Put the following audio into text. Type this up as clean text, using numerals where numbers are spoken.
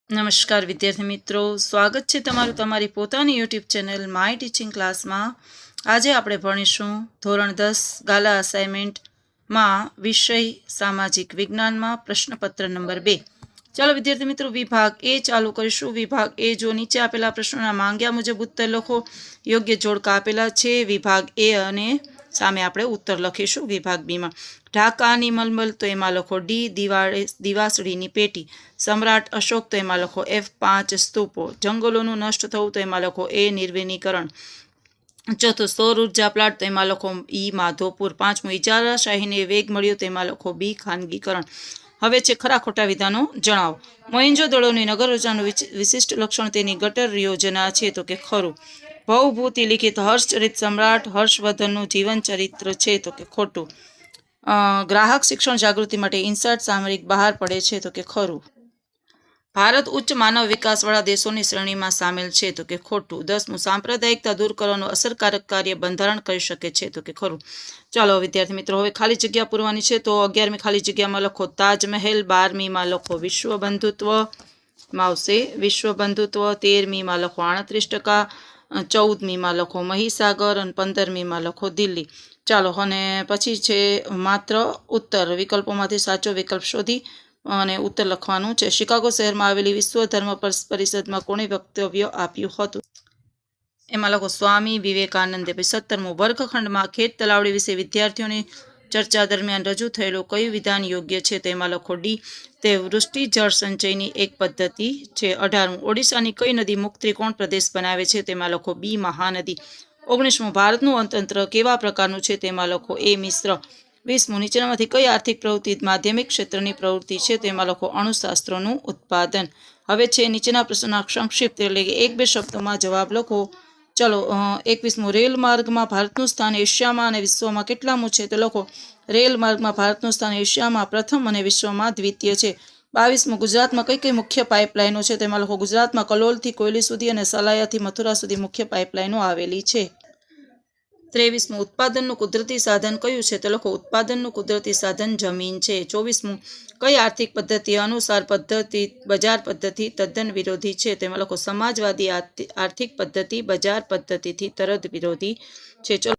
નમસ્કાર વિદ્યાર્થી મિત્રો, સ્વાગત છે તમારું તમારી પોતાની યુટ્યુબ ચેનલ માય ટીચિંગ ક્લાસમાં। આજે આપણે ભણીશું ધોરણ 10 ગાલા અસાઇનમેન્ટમાં વિષય સામાજિક વિજ્ઞાનમાં પ્રશ્નપત્ર નંબર 2। ચાલો વિદ્યાર્થી મિત્રો, વિભાગ એ ચાલુ કરીશું। વિભાગ એ જો નીચે આપેલા પ્રશ્નોના માંગ્યા મુજબ ઉત્તર લખો। યોગ્ય જોડકા આપેલા છે વિભાગ એ અને સામે આપણે ઉત્તર લખીશું વિભાગ બીમાં। ઢાકાની મલમલ તો એમાં લખો ડી। દિવાસળીની પેટી સમ્રાટ અશોક તો એમાં લખો F। 5 સ્તૂપો જંગલોનું નષ્ટ થવું તો એમાં લખો એ નિર્વનીકરણ। ચોથું સૌર ઉર્જા પ્લાન્ટ તો એમાં લખો ઈ માધોપુર। પાંચમું ઇજારાશાહીને વેગ મળ્યો તો એમાં લખો બી ખાનગીકરણ। હવે છે ખરા ખોટા વિધાનો જણાવો। મોહેંજો-દડોની નગર રચનાનું વિશિષ્ટ લક્ષણ તેની ગટર યોજના છે તો કે ખરું। ભવભૂતિ લિખિત હર્ષચરિત સમ્રાટ હર્ષવર્ધનનું જીવન ચરિત્ર છે તો કે ખોટું। ગ્રાહક શિક્ષણ જાગૃતિ માટે ઇન્સાટ સામરિક બહાર પડે છે તો કે ખરું। ભારત ઉચ્ચ માનવ વિકાસવાળા દેશોની શ્રેણીમાં સામેલ છે તો કે ખોટું। 10મું સાંપ્રદાયિકતા દૂર કરવાનું અસરકારક કાર્ય બંધારણ કરી શકે છે તો કે ખરું। ચાલો વિદ્યાર્થી મિત્રો, હવે ખાલી જગ્યા પૂરવાની છે તો 11મી ખાલી જગ્યામાં લખો તાજમહેલ। 12મીમાં લખો વિશ્વ બંધુત્વ માં આવશે વિશ્વ બંધુત્વ। 13મીમાં લખો 38%। 14મીમાં લખો મહીસાગર અને 15મીમાં લખો દિલ્હી। ચાલો, અને પછી છે માત્ર ઉત્તર વિકલ્પોમાંથી સાચો વિકલ્પ શોધી અને ઉત્તર લખવાનું છે। શિકાગો શહેરમાં આવેલી વિશ્વ ધર્મ પરિષદમાં કોણે વક્તવ્ય આપ્યું હતું? એમાં લખો સ્વામી વિવેકાનંદે। 17મું વર્ગખંડમાં ખેત તલાવડી વિશે વિદ્યાર્થીઓની ચર્ચા દરમિયાન રજૂ થયેલું કયું વિધાન યોગ્ય છે? તો એમાં લખો ડી, તે વૃષ્ટિ જળ સંચયની એક પદ્ધતિ છે। 18મું ઓડિશાની કઈ નદી મુક્ત ત્રિકોણ પ્રદેશ બનાવે છે? તેમાં લખો બી મહાનદી। 19મું ભારતનું અર્થતંત્ર કેવા પ્રકારનું છે? તેમાં લખો એ મિશ્ર। 20મું નીચેનામાંથી કઈ આર્થિક પ્રવૃત્તિ માધ્યમિક ક્ષેત્રની પ્રવૃત્તિ છે? તેમાં લખો અણુશાસ્ત્રોનું ઉત્પાદન। હવે છે નીચેના પ્રશ્નોના સંક્ષિપ્ત એટલે કે 1-2 શબ્દોમાં જવાબ લખો। ચલો, 21મું રેલ માર્ગમાં ભારતનું સ્થાન એશિયામાં અને વિશ્વમાં કેટલામું છે? તો લખો રેલ માર્ગમાં ભારતનું સ્થાન એશિયામાં પ્રથમ અને વિશ્વમાં દ્વિતીય છે। 22મું ગુજરાતમાં કઈ કઈ મુખ્ય પાઇપલાઇનો છે? તેમાં લખો ગુજરાતમાં કલોલથી કોયલી સુધી અને સલાયાથી મથુરા સુધી મુખ્ય પાઇપલાઇનો આવેલી છે। 23મું ઉત્પાદનનું કુદરતી સાધન કયું છે? તો લખો ઉત્પાદનનું કુદરતી સાધન જમીન છે। 24મું કઈ આર્થિક પદ્ધતિ અનુસાર બજાર પદ્ધતિ તદ્દન વિરોધી છે? તેમાં લખો સમાજવાદી આર્થિક પદ્ધતિ બજાર પદ્ધતિથી તદ્દન વિરોધી છે। ચલો